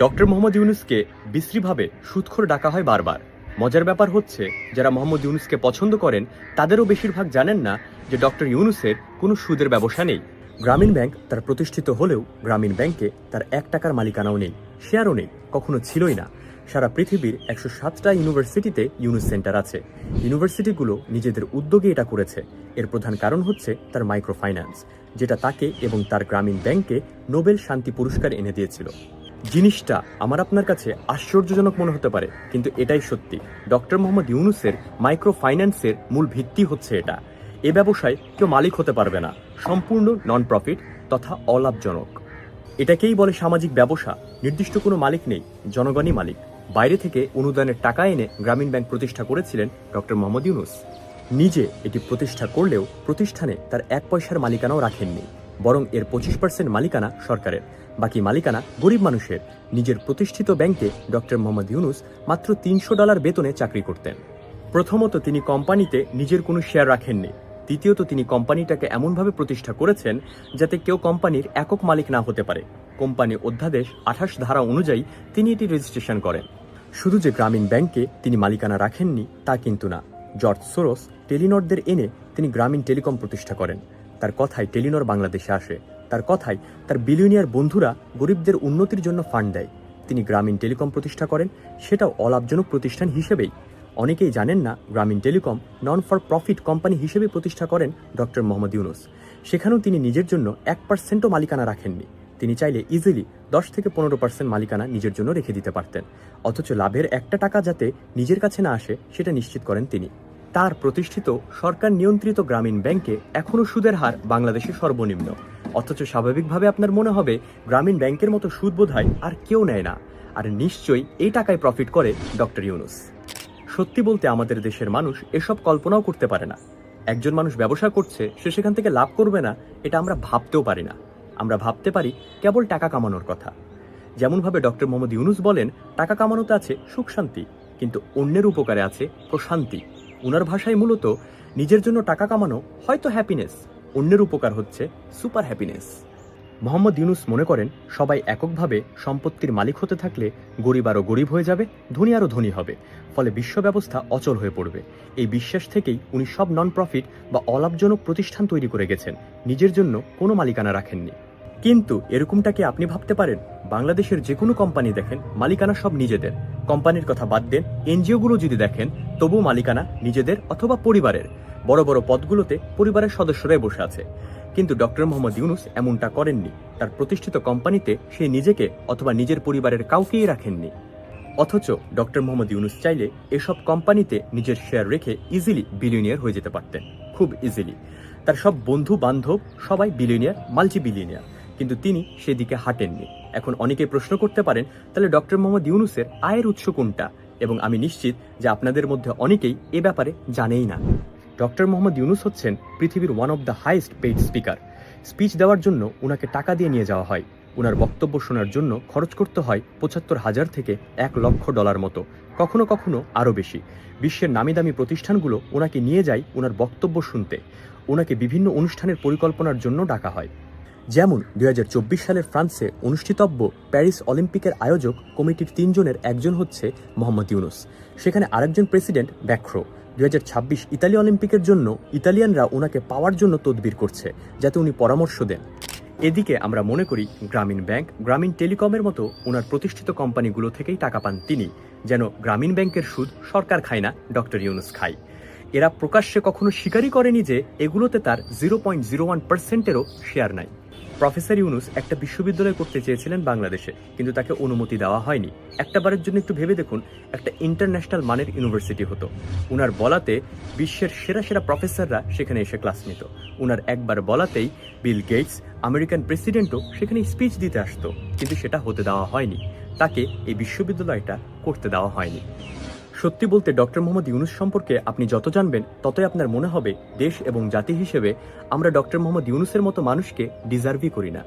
Doctor Mohammad ইউনূসকে বিশ্রীভাবে সুদখোর ডাকা হয় বারবার। মজার ব্যাপার হচ্ছে, যারা মোহাম্মদ ইউনূসকে পছন্দ করেন তাদেরও বেশিরভাগ জানেন না যে ডক্টর ইউনূসের কোনো সুদের ব্যবসা নেই। গ্রামীণ ব্যাংক তার প্রতিষ্ঠিত হলেও গ্রামীণ ব্যাংকে তার 1 টাকার মালিকানাও নেই, শেয়ারও নেই, কখনো ছিলই না। সারা পৃথিবীর 107টা ইউনিভার্সিটিতে ইউনূস সেন্টার আছে। ইউনিভার্সিটিগুলো নিজেদের উদ্যোগে এটা করেছে। এর প্রধান কারণ হচ্ছে তার মাইক্রো ফাইন্যান্স, যেটা তাকে এবং তার গ্রামীণ ব্যাংকে নোবেল শান্তি পুরস্কার এনে দিয়েছিল। জিনিসটা আমার আপনার কাছে আশ্চর্যজনক মনে হতে পারে, কিন্তু এটাই সত্যি। ডক্টর মোহাম্মদ ইউনূসের মাইক্রো ফাইন্যান্সের মূল ভিত্তি হচ্ছে এটা। এ ব্যবসায় কেউ মালিক হতে পারবে না, সম্পূর্ণ নন প্রফিট তথা অলাভজনক। এটাকেই বলে সামাজিক ব্যবসা। নির্দিষ্ট কোনো মালিক নেই, জনগণই মালিক। বাইরে থেকে অনুদানের টাকা এনে গ্রামীণ ব্যাংক প্রতিষ্ঠা করেছিলেন ডক্টর মোহাম্মদ ইউনূস। নিজে এটি প্রতিষ্ঠা করলেও প্রতিষ্ঠানে তার 1 পয়সার মালিকানাও রাখেননি, বরং এর 25% মালিকানা সরকারের, বাকি মালিকানা গরিব মানুষের। নিজের প্রতিষ্ঠিত ব্যাংকে ডক্টর মোহাম্মদ ইউনূস মাত্র $300 বেতনে চাকরি করতেন। প্রথমত, তিনি কোম্পানিতে নিজের কোনো শেয়ার রাখেননি। দ্বিতীয়ত, তিনি কোম্পানিটাকে এমনভাবে প্রতিষ্ঠা করেছেন যাতে কেউ কোম্পানির একক মালিক না হতে পারে। কোম্পানি অধ্যাদেশ 28 ধারা অনুযায়ী তিনি এটি রেজিস্ট্রেশন করেন। শুধু যে গ্রামীণ ব্যাংকে তিনি মালিকানা রাখেননি তা কিন্তু না। জর্জ সোরস টেলিনরদের এনে তিনি গ্রামীণ টেলিকম প্রতিষ্ঠা করেন। তার কথায় টেলিনর বাংলাদেশে আসে। তার কথায় তার বিলিয়নিয়ার বন্ধুরা গরিবদের উন্নতির জন্য ফান্ড দেয়। তিনি গ্রামীণ টেলিকম প্রতিষ্ঠা করেন, সেটাও অলাভজনক প্রতিষ্ঠান হিসেবেই। অনেকেই জানেন না, গ্রামীণ telecom known for profit company হিসেবে প্রতিষ্ঠা করেন ডক্টর মোহাম্মদ ইউনূস। সেখানেও তিনি নিজের জন্য 1%ও মালিকানা রাখেননি। তিনি চাইলে ইজিলি 10 থেকে 15% মালিকানা নিজের জন্য রেখে দিতে পারতেন, অথচ লাভের 1 টাকা যাতে নিজের কাছে না আসে সেটা নিশ্চিত করেন তিনি। তার প্রতিষ্ঠিত সরকার নিয়ন্ত্রিত গ্রামীণ ব্যাংকে এখনও সুদের হার বাংলাদেশে সর্বনিম্ন। অথচ স্বাভাবিকভাবে আপনার মনে হবে গ্রামীণ ব্যাংকের মতো সুদ বোধহয় আর কেউ নেয় না। আর নিশ্চয়ই এই টাকায় প্রফিট করে ডক্টর ইউনূস। সত্যি বলতে আমাদের দেশের মানুষ এসব কল্পনাও করতে পারে না। একজন মানুষ ব্যবসা করছে, সে সেখান থেকে লাভ করবে না, এটা আমরা ভাবতেও পারি না। আমরা ভাবতে পারি কেবল টাকা কামানোর কথা। যেমনভাবে ডক্টর মোহাম্মদ ইউনূস বলেন, টাকা কামানোতে আছে সুখ শান্তি, কিন্তু অন্যের উপকারে আছে প্রশান্তি। উনার ভাষায় মূলত নিজের জন্য টাকা কামানো হয়তো হ্যাপিনেস, অন্যের উপকার হচ্ছে সুপার হ্যাপিনেস। মোহাম্মদ ইউনূস মনে করেন, সবাই এককভাবে সম্পত্তির মালিক হতে থাকলে গরিব আরও গরিব হয়ে যাবে, ধনী আরও ধনী হবে, ফলে বিশ্ব ব্যবস্থা অচল হয়ে পড়বে। এই বিশ্বাস থেকেই উনি সব নন প্রফিট বা অলাভজনক প্রতিষ্ঠান তৈরি করে গেছেন, নিজের জন্য কোনো মালিকানা রাখেননি। কিন্তু এরকমটা কি আপনি ভাবতে পারেন? বাংলাদেশের যে কোনো কোম্পানি দেখেন, মালিকানা সব নিজেদের। কোম্পানির কথা বাদ দেন, এনজিওগুলো যদি দেখেন, তবু মালিকানা নিজেদের অথবা পরিবারের। বড় বড় পদগুলোতে পরিবারের সদস্যরাই বসে আছে। কিন্তু ডক্টর মোহাম্মদ ইউনূস এমনটা করেননি। তার প্রতিষ্ঠিত কোম্পানিতে সে নিজেকে অথবা নিজের পরিবারের কাউকেই রাখেননি। অথচ ডক্টর মোহাম্মদ ইউনূস চাইলে এসব কোম্পানিতে নিজের শেয়ার রেখে ইজিলি বিলিয়নিয়ার হয়ে যেতে পারতেন, খুব ইজিলি। তার সব বন্ধু বান্ধব সবাই বিলিয়নিয়ার, মাল্টি বিলিয়নিয়ার, কিন্তু তিনি সেদিকে হাঁটেননি। এখন অনেকে প্রশ্ন করতে পারেন, তাহলে ডক্টর মোহাম্মদ ইউনূসের আয়ের উৎস কোনটা? এবং আমি নিশ্চিত যে আপনাদের মধ্যে অনেকেই এ ব্যাপারে জানেই না। ডক্টর মোহাম্মদ ইউনূস হচ্ছেন পৃথিবীর one of the highest paid speaker. Speech দেওয়ার জন্য উনাকে টাকা দিয়ে নিয়ে যাওয়া হয়। উনার বক্তব্য শোনার জন্য খরচ করতে হয় $75,000 থেকে $1 লক্ষ মতো, কখনো কখনো আরও বেশি। বিশ্বের নামি দামি প্রতিষ্ঠানগুলো ওনাকে নিয়ে যায় উনার বক্তব্য শুনতে। ওনাকে বিভিন্ন অনুষ্ঠানের পরিকল্পনার জন্য ডাকা হয়। যেমন 2024 সালের ফ্রান্সে অনুষ্ঠিতব্য প্যারিস অলিম্পিকের আয়োজক কমিটির 3 জনের একজন হচ্ছে মোহাম্মদ ইউনূস। সেখানে আরেকজন প্রেসিডেন্ট ব্যাখ্রো। 2026 ইতালি অলিম্পিকের জন্য ইতালিয়ানরা ওনাকে পাওয়ার জন্য তদবির করছে, যাতে উনি পরামর্শ দেন। এদিকে আমরা মনে করি গ্রামীণ ব্যাংক, গ্রামীণ টেলিকমের মতো ওনার প্রতিষ্ঠিত কোম্পানিগুলো থেকেই টাকা পান তিনি, যেন গ্রামীণ ব্যাংকের সুদ সরকার খায় না, ডক্টর ইউনূস খায়। এরা প্রকাশ্যে কখনো স্বীকারই করেনি যে এগুলোতে তার 0.01%-এরও শেয়ার নাই। প্রফেসর ইউনূস একটা বিশ্ববিদ্যালয় করতে চেয়েছিলেন বাংলাদেশে, কিন্তু তাকে অনুমতি দেওয়া হয়নি। একটাবারের জন্য একটু ভেবে দেখুন, একটা ইন্টারন্যাশনাল মানের ইউনিভার্সিটি হতো। উনার বলাতে বিশ্বের সেরা সেরা প্রফেসররা সেখানে এসে ক্লাস নিত। উনার একবার বলাতেই বিল গেটস, আমেরিকান প্রেসিডেন্টও সেখানে স্পিচ দিতে আসতো, কিন্তু সেটা হতে দেওয়া হয়নি। তাকে এই বিশ্ববিদ্যালয়টা করতে দেওয়া হয়নি। সত্যি বলতে ডক্টর মোহাম্মদ ইউনূস সম্পর্কে আপনি যত জানবেন ততই আপনার মনে হবে দেশ এবং জাতি হিসেবে আমরা ডক্টর মোহাম্মদ ইউনূসের মতো মানুষকে ডিজার্ভই করি না।